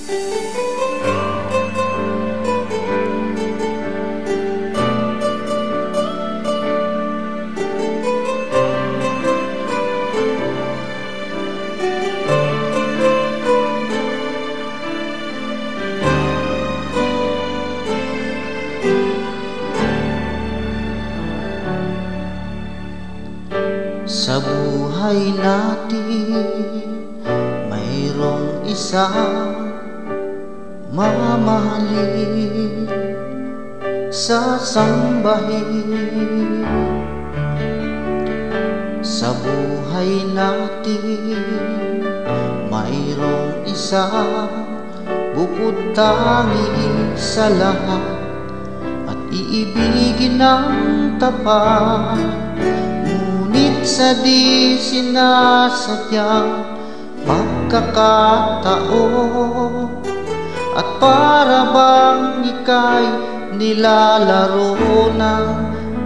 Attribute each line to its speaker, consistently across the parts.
Speaker 1: Sa buhay natin, mayroong isang mamahalin, sasambahin. Sa buhay natin, mayroong isang bukod tangi sa lahat at iibigin ng tapat. Ngunit sa di sinasadyang pagkakataon, at para bang ika'y nilalaro ng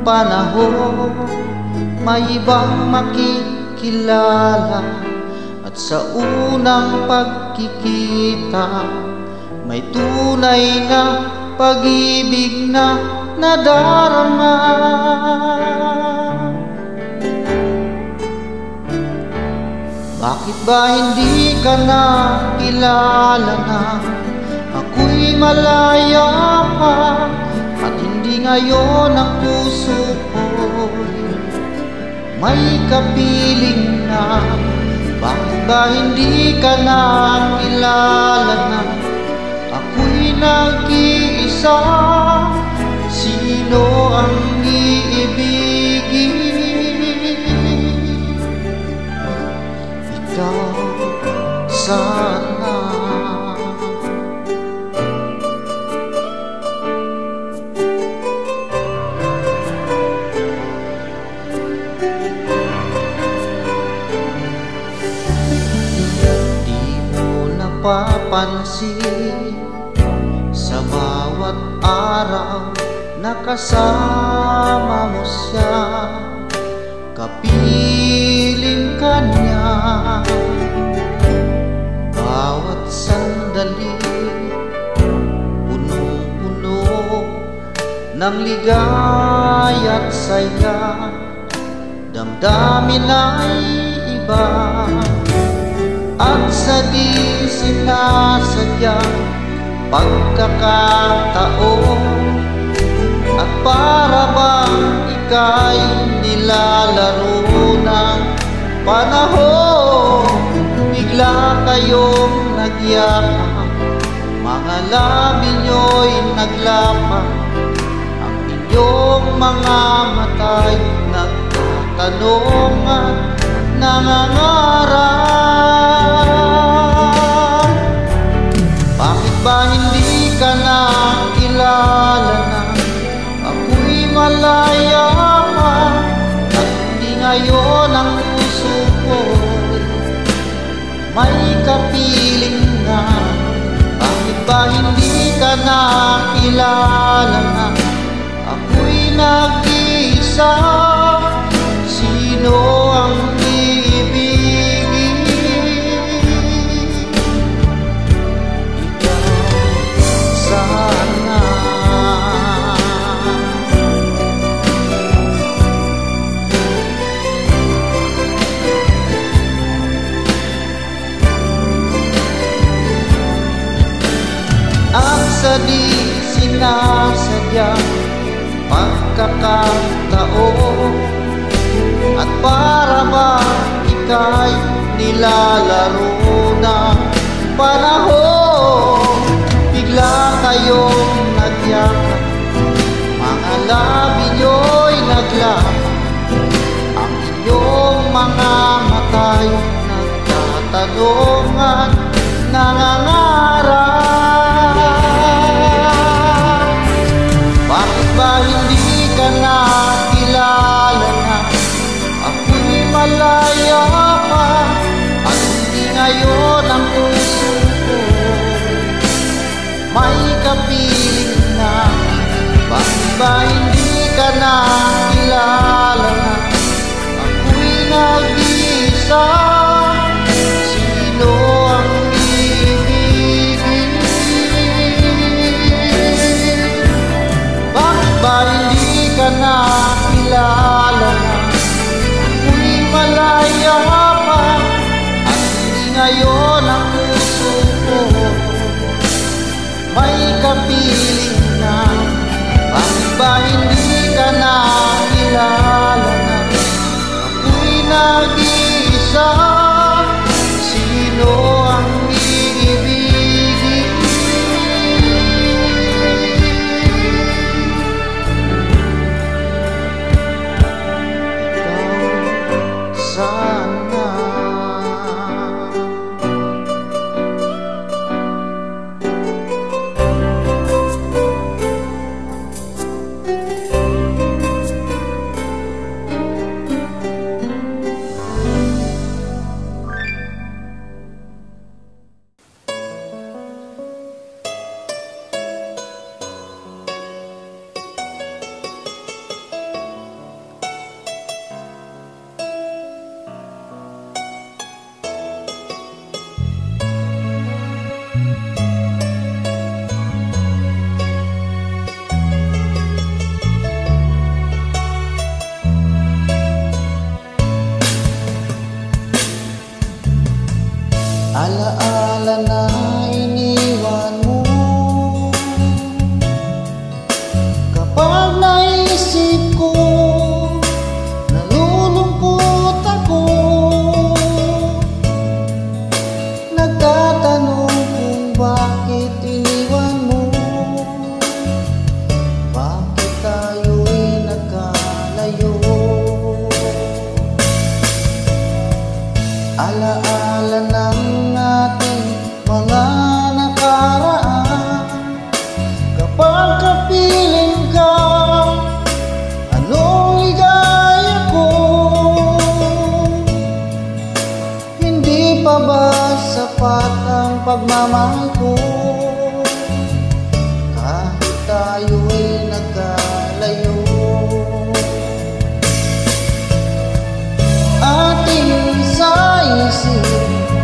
Speaker 1: panahon, may ibang makikilala. At sa unang pagkikita, may tunay na pag-ibig na nadarama. Bakit ba hindi ka na kilala na ako'y malaya at hindi ngayon ang puso ko'y may kapiling na? Bakit ba hindi ka na kilala na ako'y nag-iisa? Sino ang iibigin? Ikaw sana. Papansin sa bawat araw na kasama mo siya, kapiling ka niya. Bawat sandali punong-puno ng ligaya't saya, damdamin ay iba. At sa di sinasadyang pagkakataon, at para bang ika'y nilalaro ng panahon, bigla kayong nagyakap, mga labi nyo'y naglapat, ang inyong mga mata'y nagtatanong at nangangarap. Bakit ba hindi ka na kilala na ako'y malaya at hindi ngayon ang puso ko may kapiling na? Bakit ba hindi ka na kilala na ako'y nag-iisa? Sino ang sa di sinasadyang pagkakataon, at para ba ika'y nilalaro ng panahon, bigla kayong nagyakap, mga labi nyo'y naglapat, ang inyong mga mata'y nagtatanong at nangangarap. Bakit ba hindi ka na kilala na ako'y malaya at hindi ngayon ang puso ko may kapiling na? Bakit ba hindi ka na kilala na ako'y nag-iisa? Sino ang iibigin? pagmamahal ko. Kahit tayo'y nagkalayo, ating isa-isip,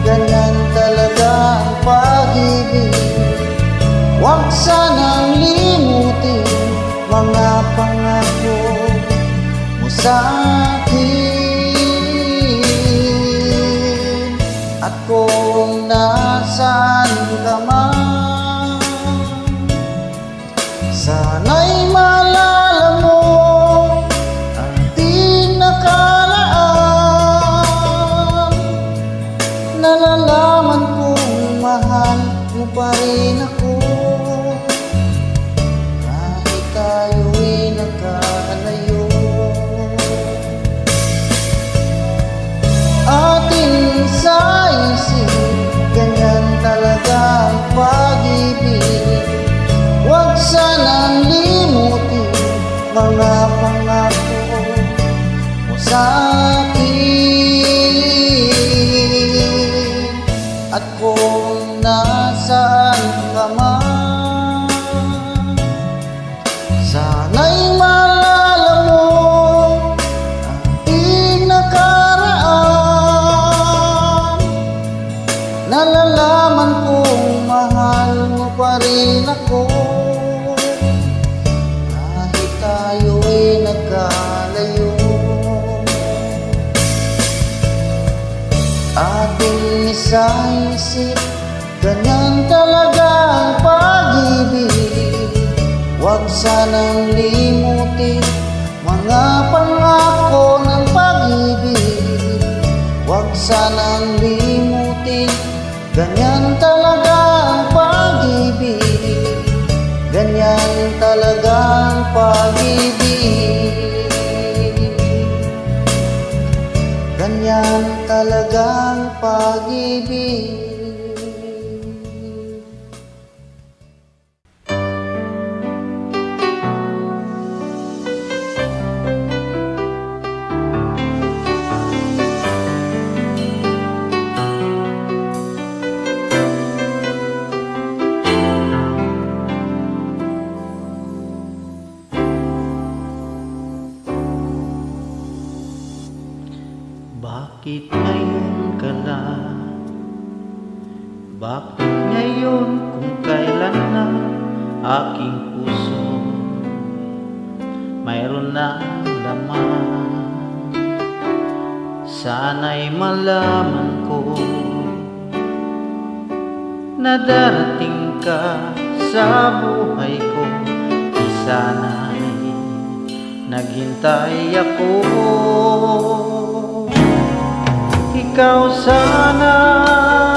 Speaker 1: ganyan talaga ang pag-ibig. Huwag sanang limutin mga pangako mo sa'kin. At kung nasaan ka man, sana'y maalala mo ang di nakaraan. Nalalaman kong mahal mo pa rin ako, kahit tayo'y nagkalayo. Ating isa-isip, ganyan talaga ang pag-ibig. Huwag sanang limutin mga pangako mo sa'kin. At kung nasaan ka man, sana'y maalala mo ang di nakaraan. Nalalaman kong mahal mo pa rin ako, kahit tayo'y nagkalayo. Ating isa-isip, ganyan talaga ang pag-ibig. Huwag sanang limutin mga pangako ng pag-ibig. Huwag sanang limutin, ganyan talaga ang pag-ibig. Ganyan talaga ang pag-ibig. Ganyan talaga ang pag-ibig.
Speaker 2: Bakit ngayon ka lang? Bakit ngayon kung kailan na aking puso mayroon na laman? Sana'y malaman ko na darating ka sa buhay ko. Di sana'y naghintay ako. Ikaw sana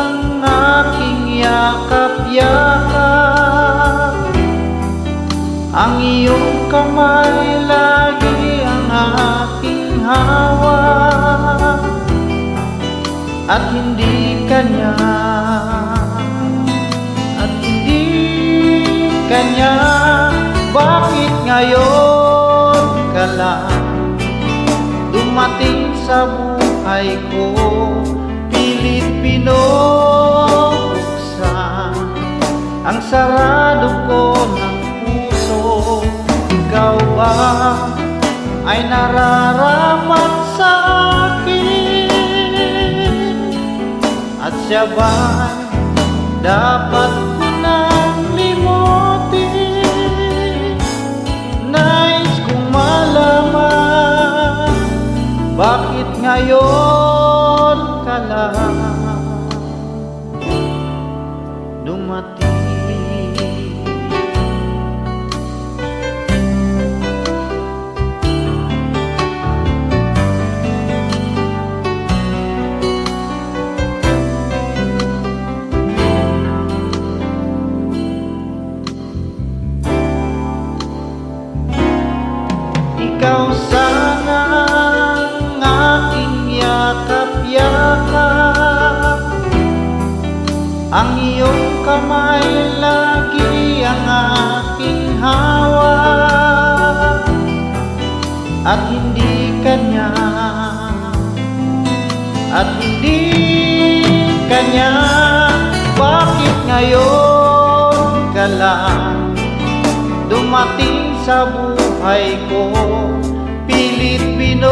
Speaker 2: ang aking yakap-yakap, ang iyong kamay lagi ang aking hawak. At hindi kanya, at hindi kanya, bakit ngayon ka lang dumating sa buhay ko? Pilit pinuksan ang sarado ko ng puso. Ikaw ba ay nararapat sa akin? At siya ba dapat ko nang limutin? Nais kong malaman, bakit ngayon ka lang dumating? Ikaw sana ang aking yakap-yakap, ang iyong kamay lagi ang aking hawak. At hindi kanya, at hindi kanya, bakit sa buhay ko, pilit binubuksan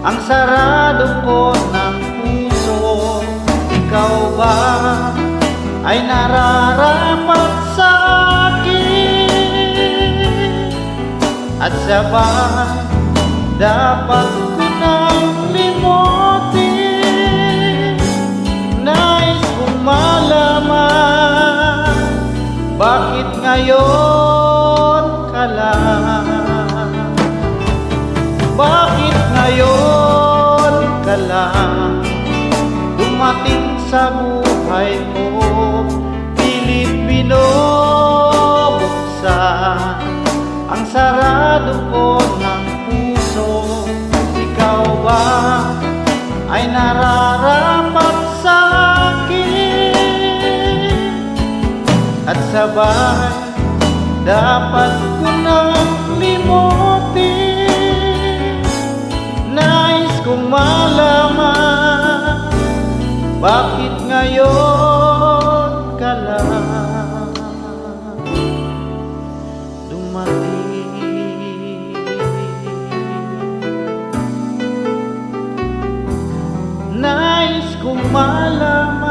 Speaker 2: ang sarado ko ng puso. Ikaw ba ay nararapat sa akin? At sabay dapat ko nang limutin. Nais kong malaman, bakit ngayon ka lang? Bakit ngayon ka lang dumating sa buhay ko? Pilit binubuksan ang sarado ko ng puso. Ikaw ba ay nararapat sa akin? At sabay dapat ko nang limutin. Nais kong malaman, bakit ngayon ka lang dumating? Nais kong malaman,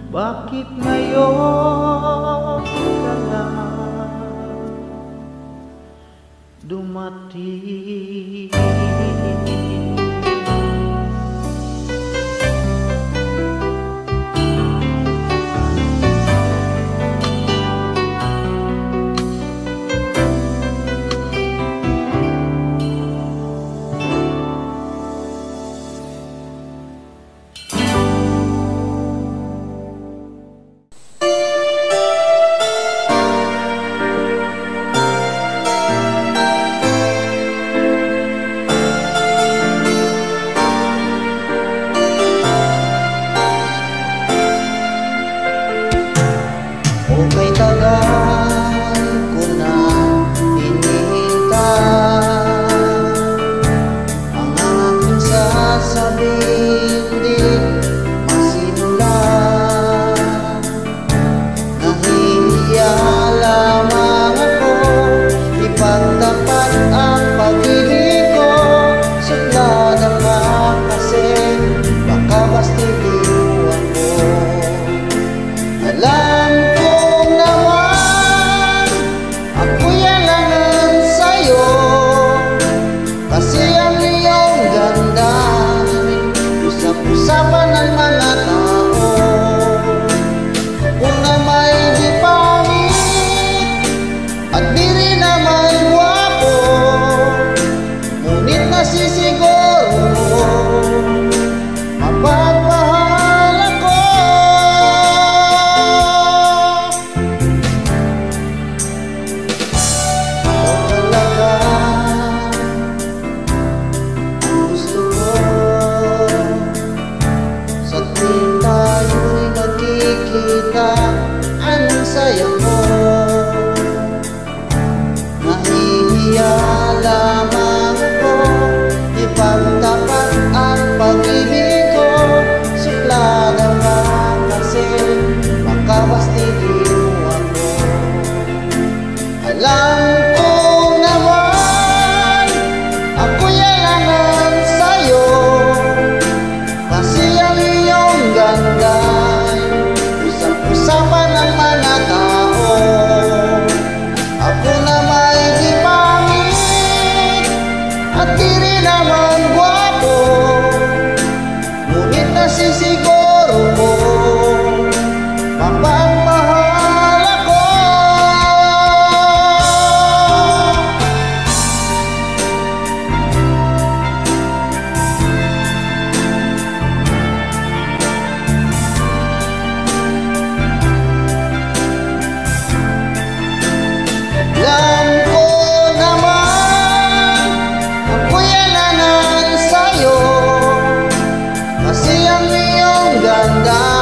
Speaker 2: bakit ngayon ka lang dumating?
Speaker 1: Okay, tagal ko na hinihintay ang aking sasabihin, di masimulan. Nahihiya lamang ako ipagtapat ang pag-ibig ko. Suplada ka kasi baka bastidiwan ko. Alam kong naman ako'y alangan sa'yo, kasi ang iyong ganda usap-usapan ng mga tao. Kung na may di pangit at di rin naman gwapo, ngunit nasisiguro mo mapagmahal ako. Ang saya mo, nahihiya lamang ako ipagtapat ang pag-ibig ko. Suplada ka kasi baka bastidiwan mo. Alam kong naman ako'y alangan sa'yo, kasi ang iyong ganda usap-usapan ng mga tao. Ako na may di pangit at di rin naman gwapo, ngunit nasisiguro mo mapagmahal ako. Alam ko naman ako'y alangan sa'yo, kasi ang iyong ganda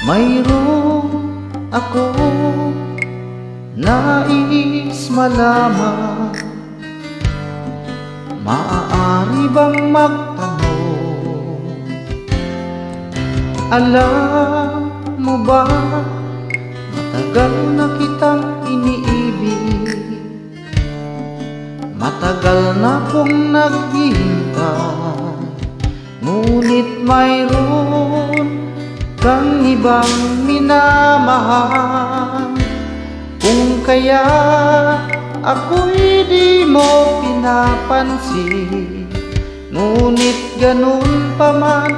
Speaker 2: Mayroon ako nais malaman, maaari bang magtanong? Alam mo ba, matagal na kitang iniibig, matagal na kong naghihintay, ngunit mayroon kang ibang minamahal. Kung kaya ako'y di mo pinapansin, ngunit ganun pa man,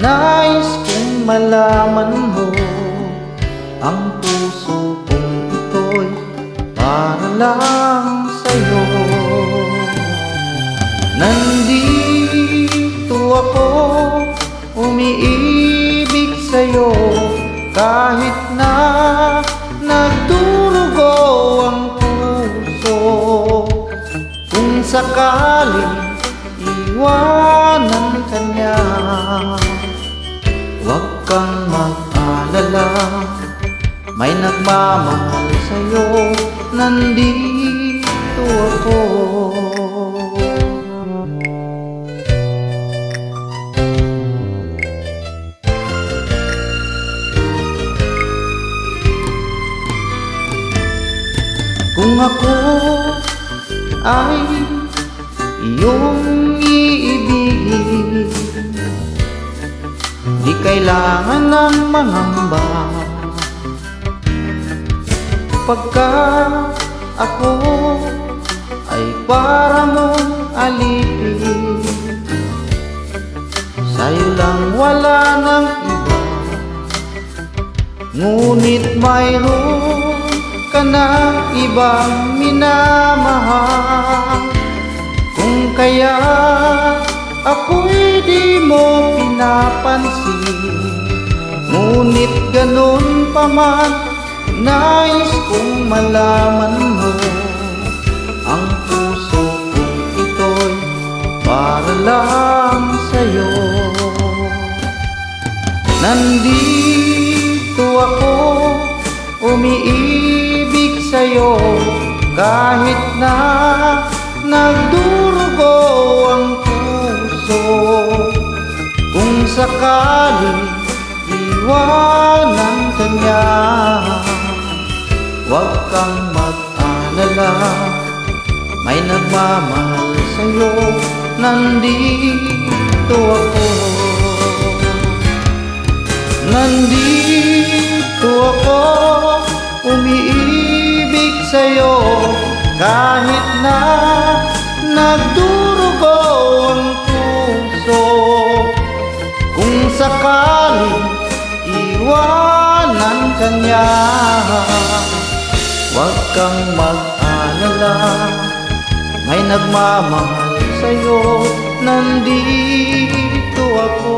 Speaker 2: nais kong malaman mo, ang puso kong ito'y para lang sa'yo. Nandito ako, umiibig sa'yo, kahit na nagdurugo ang puso. Kung sakaling iwanan ka niya, huwag kang mag-alala, may nagmamahal sa'yo, nandito ako. Kung ako ay iyong iibigin, di kailangan ng mangamba. Pagka ako ay para mong alipin, sa'yo lang wala ng iba. Ngunit mayroon ka ng ibang minamahal. Kung kaya ako'y di mo pinapansin, ngunit ganun pa man, nais kong malaman mo, ang puso kong ito'y para lang sa'yo. Nandito ako, umiibig sa'yo, kahit na nagdurugo ang puso. Kung sakaling iwanan ka niya, huwag kang mag-alala, may nagmamahal sa'yo, nandito ako. Nandito ako, umiibig sa'yo, kahit na nagdurugo ang puso. Kung sakaling iwanan ka niya, huwag kang mag-alala, may nagmamahal sa'yo, nandito ako.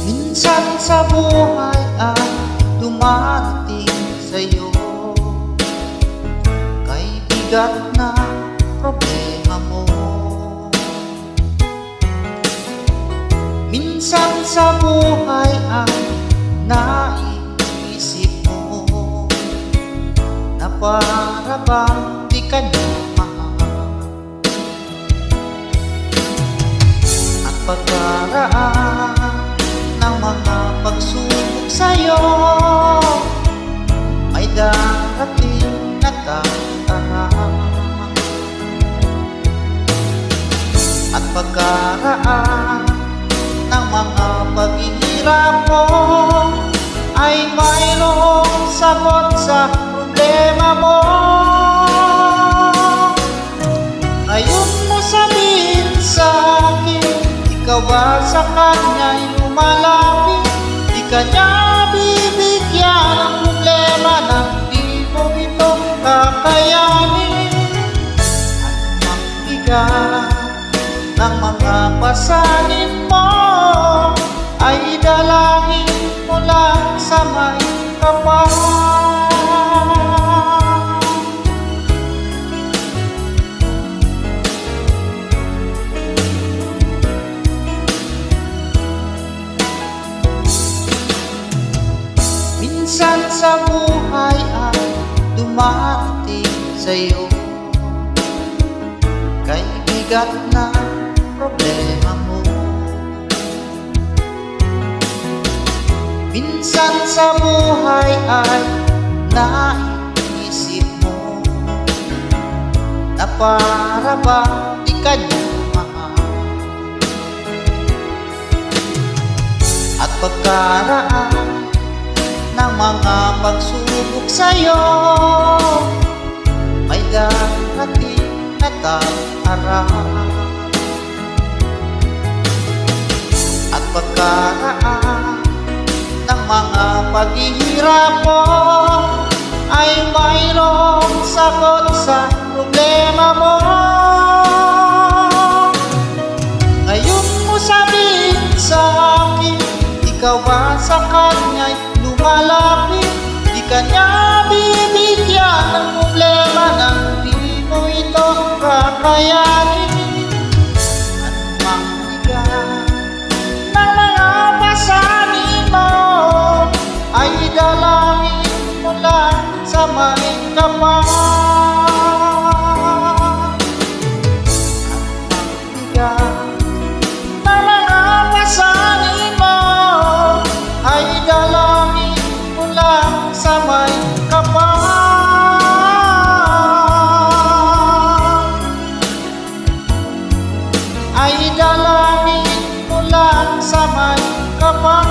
Speaker 2: Minsan sa buhay ay dumarating sa'yo, kay bigat na problema mo. Minsan sa buhay ay naiisip mo na para bang di ka niya mahal, at pagkaraan ng mga pagsubok sa'yo ay darating na tatarang, at pagkaraan ng mga paghihirap mo ay mayroong sagot sa problema mo. Ngayon mo sabihin sa akin, ikaw ba sa kanya'y lumalapit? Di ka niya bibigyan ng problema nang di mo ito kakayanin. bigat ng mga pasanin mo ay dalangin mo lang sa may kapal. Minsan sa buhay ay dumating sa'yo kay bigat na problema mo. Minsan sa buhay ay naisip mo na para ba di ka niya mahal, at pagkaraan ng mga pagsubok sa'yo may darating na tag-aral, at pagkaraan ng mga paghihirap mo ay mayroong sagot sa problema mo. Ngayon mo sabihin sa akin, ikaw ba sa kanya'y lumalapit? Di ka niya bibigyan ng problema nang di mo ito kakayanin. Anumang bigat ng mga pasanin mo ay dalangin mo lang sa may kapal. Anumang bigat ng mga pasanin mo ay dalangin mo lang sa may kapal. Ay dalangin mo lang sa may kapal.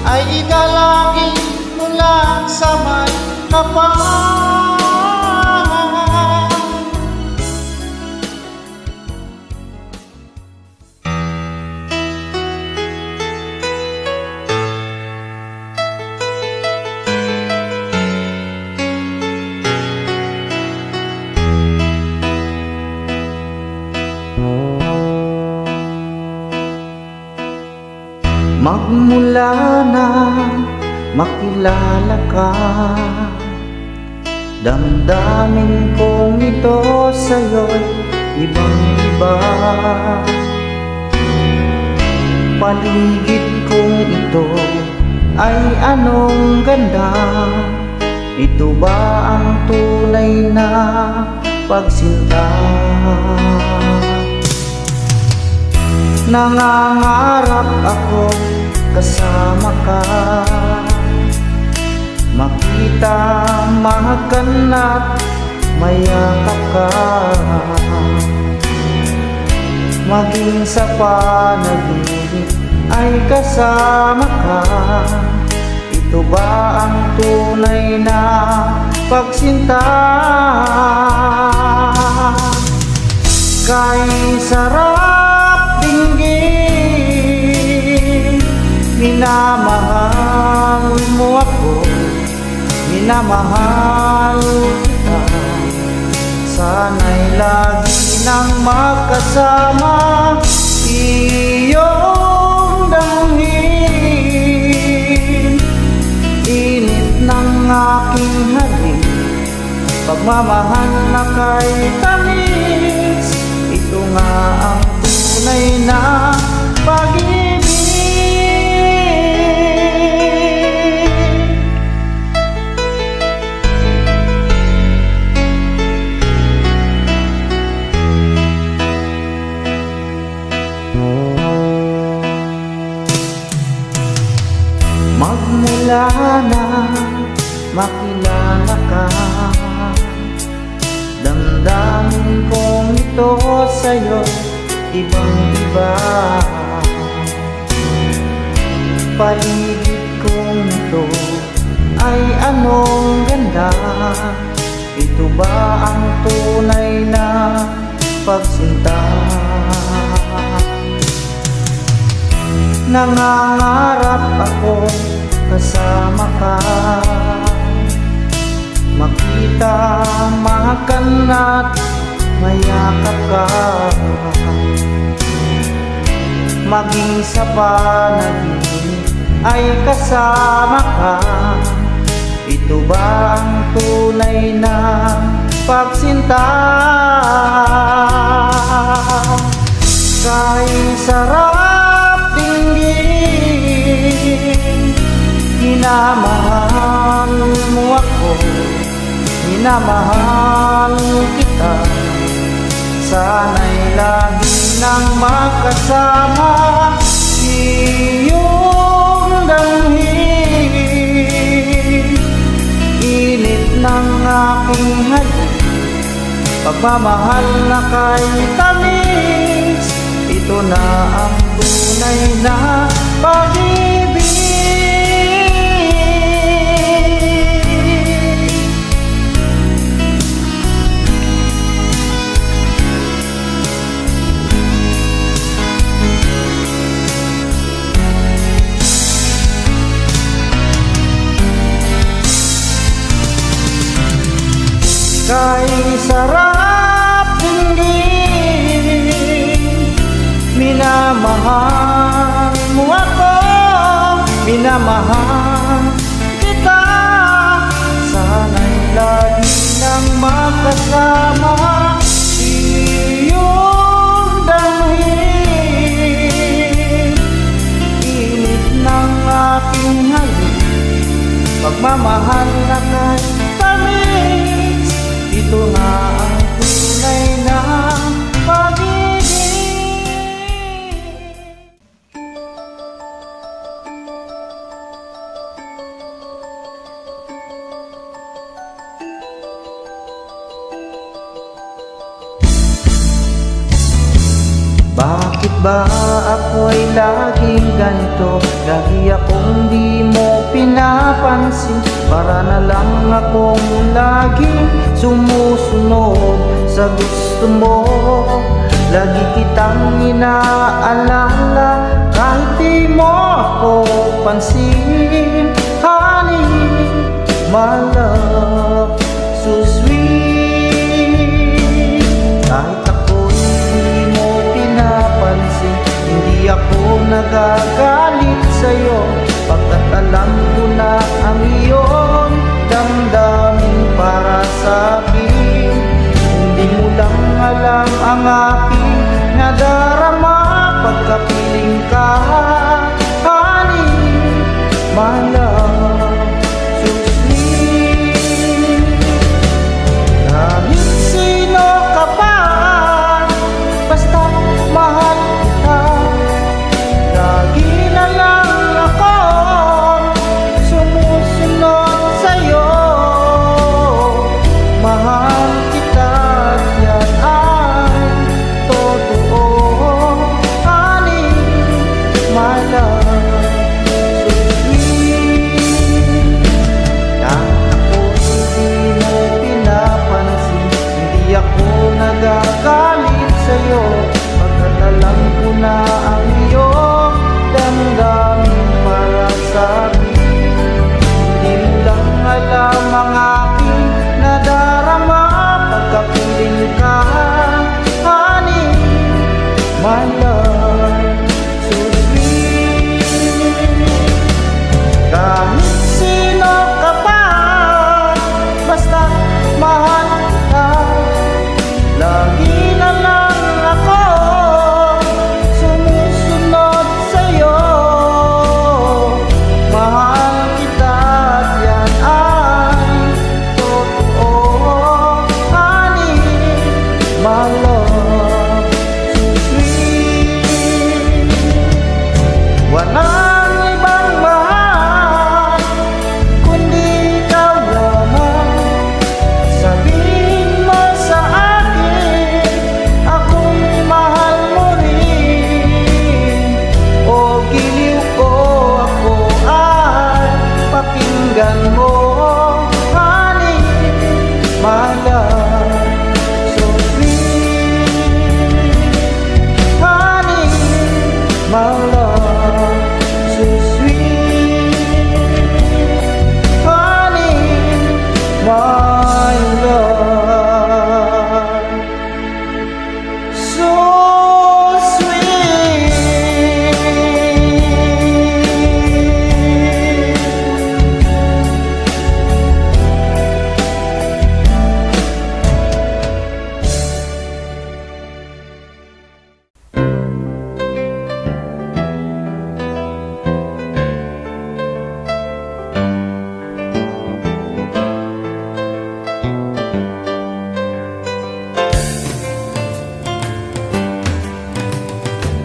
Speaker 2: Ay dalangin mo lang sa may kapal. Magmula na makilala ka, damdamin kong ito sa'yo'y ibang-iba. Paligid kong ito ay anong ganda, ito ba ang tunay na pagsinta? Nangangarap ako kasama ka, makita, mahaganap, mayakap ka, maging sa panaginip ay kasama ka. Ito ba ang tunay na pagsinta? Kay sarap dinggin, minamahal mo ako, minamahal kita. Sana'y lagi nang magkasama, iyong damhin. Init ng aking halik, pagmamahal na kay tamis. Ito nga ang tunay na pag-ibig. Magmula na makilala ka, damdamin kong ito sa'yo ibang-iba. Paligid kong ito ay anong ganda, ito ba ang tunay na pagsinta? Nangangarap ako kasama ka, makita, makan at mayakap ka, maging sa panaginip ay kasama ka. Ito ba ang tunay na pagsinta? Kahit sarap dinggin, minamahal mo ako, minamahal kita. Sana'y lagi nang makasama, iyong damhin. Init ng aking halik, pagmamahal na kay tamis. Ito na ang tunay na pag-ibig. Kay sarap dinggin, minamahal mo ako, minamahal kita. Sana'y lagi nang makasama, iyong damhin. Init ng aking halik, pagmamahal na kay tamis. Ito nga ang tunay na pag-ibig. Bakit ba ako'y laging ganito? Lagi akong di mo pinapansin. Para na lang akong laging sumusunod sa gusto mo. Lagi kitang inaalala kahit di mo ako pansin. Honey, my love, so sweet. Kahit ako'y di mo pinapansin, hindi ako nagagalit sa'yo, pagkat alam ko na ang iyong damdamin para sa'kin. Hindi mo lang alam ang aking nadarama pagkapiling ka. Honey, my love, so sweet. Kahit sino ka pa, basta mahal kita. Lagi na lang ako sumusunod sa'yo. Mahal kita, yan ang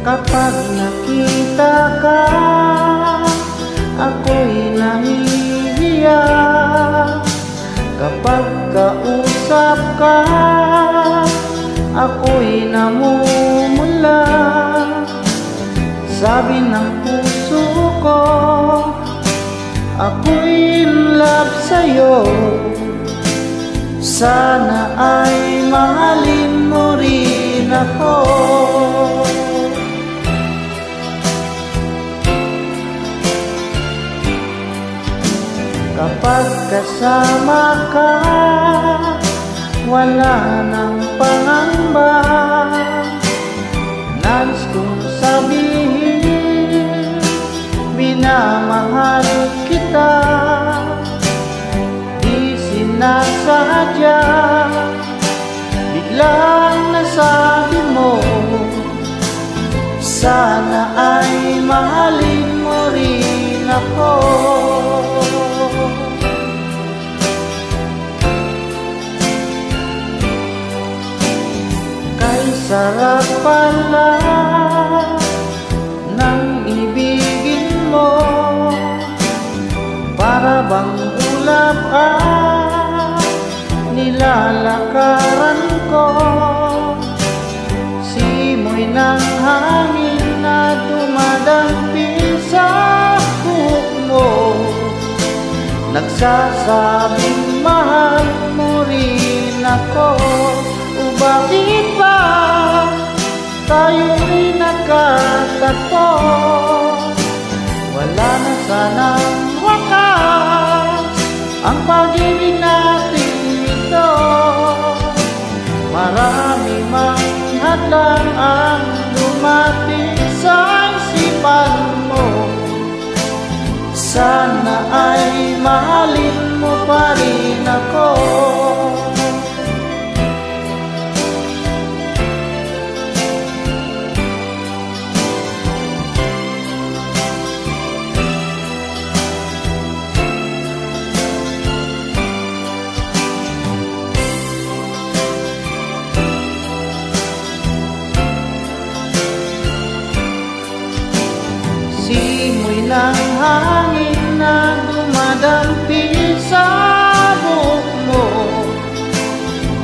Speaker 2: Kapag nakita ka, ako'y nahihiya. Kapag kausap ka, ako'y namumula. Sabi ng puso ko, ako'y in love sa'yo. Sana ay mahalin mo rin ako. Kapag kasama ka, wala nang pangamba. Nais kong sabihin, minamahal kita. Di sinasadya, biglang nasabi mo, sana ay mahalin mo rin ako. Kay sarap pala ng ibigin mo, para bang ulap ang nilalakaran ko. Simoy ng hangin na dumadampi sa buhok mo, nagsasabing mahal mo rin ako. O bakit ba tayo'y nagkatagpo? Wala na sanang wakas ang pag-ibig natin ito. Marami mang hadlang ang dumating sa isipan mo. Sana ay mahalin mo pa rin ako. Simoy ng hangin na dumadampi sa buhok mo,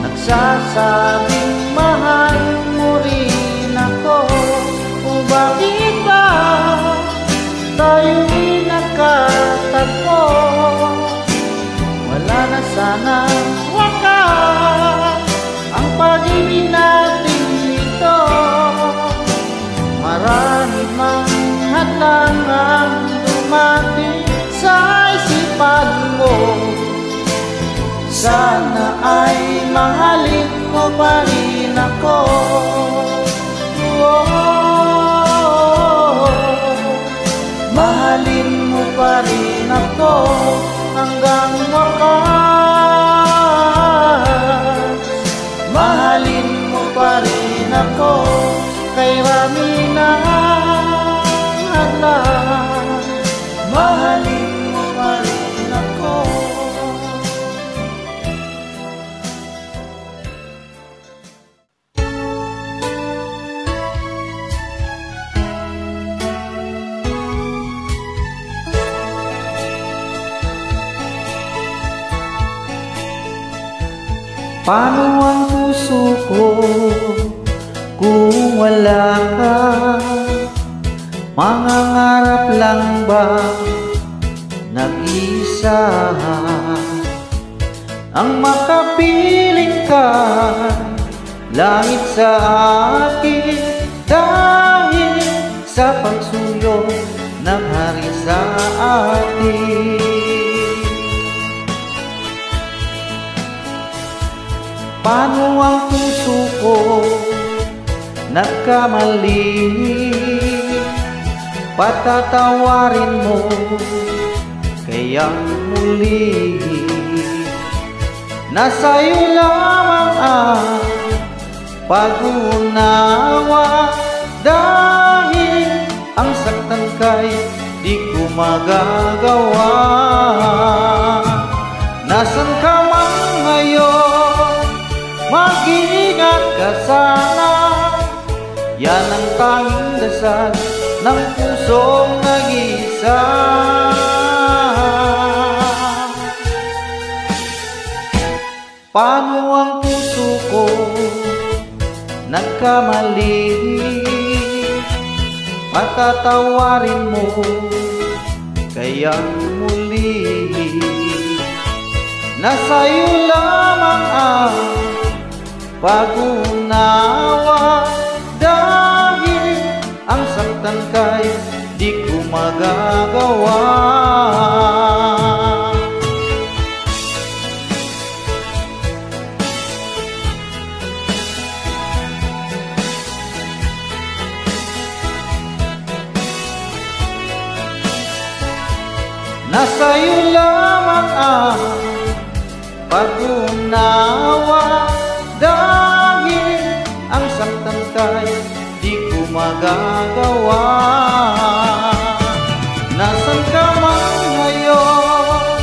Speaker 2: nagsasabing mahal mo rin ako. O bakit ba tayo'y nagkatagpo? Wala na sanang wakas ang pag-ibig natin ito. Marami mang hadlang ang dumating sa isipan mo. Sana ay mahalin mo pa rin ako. Mahalin mo pa rin ako hanggang wakas. Mahalin mo pa rin ako kay rami na hadlang. Mahalin mo pa rin ako. Paano ang puso ko kung wala ka? Mangangarap lang ba nag-isa? Ang makapiling ka langit sa akin, dahil sa pagsuyo ng hari sa atin. Paano ang puso ko nagkamali? Patatawarin mo kaya muli. Nasa'yo lamang ang pag-unawa, dahil ang saktan kay di ko magagawa. Nasaan ka man ngayon, mag-ingat ka sana. Yan ang tanging dasal ng pusong nag-iisa. Paano ang puso ko nagkamali? Patatawarin mo kayang muli. Nasa'yo lamang ang pag-unawa, dahil ang saktan kay di ko magagawa. Nasa'yo lamang ang pag-unawa, dahil ang saktan kay di ko magagawa. Nasaan ka man ngayon,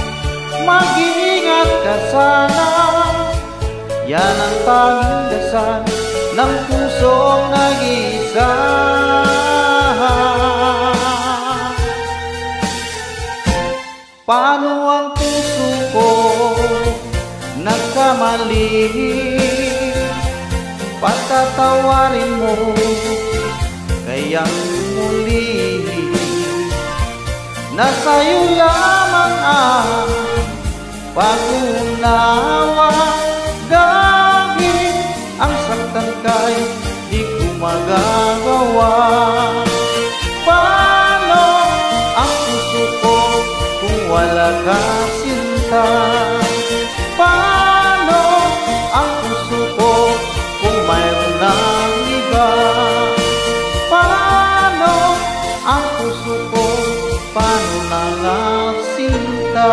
Speaker 2: mag-iingat ka sana. Yan ang tanging dasal ng pusong nag-iisa. Paano ang puso ko nagkamali? Patatawarin mo kayang muli. Nasa'yo lamang ang pag-unawa, dahil ang saktan kay di ko magagawa. Paano ang puso ko kung wala ka sinta? Paano ang puso ko kung mayroon ng iba? Paano ang puso ko, paano na nasinta?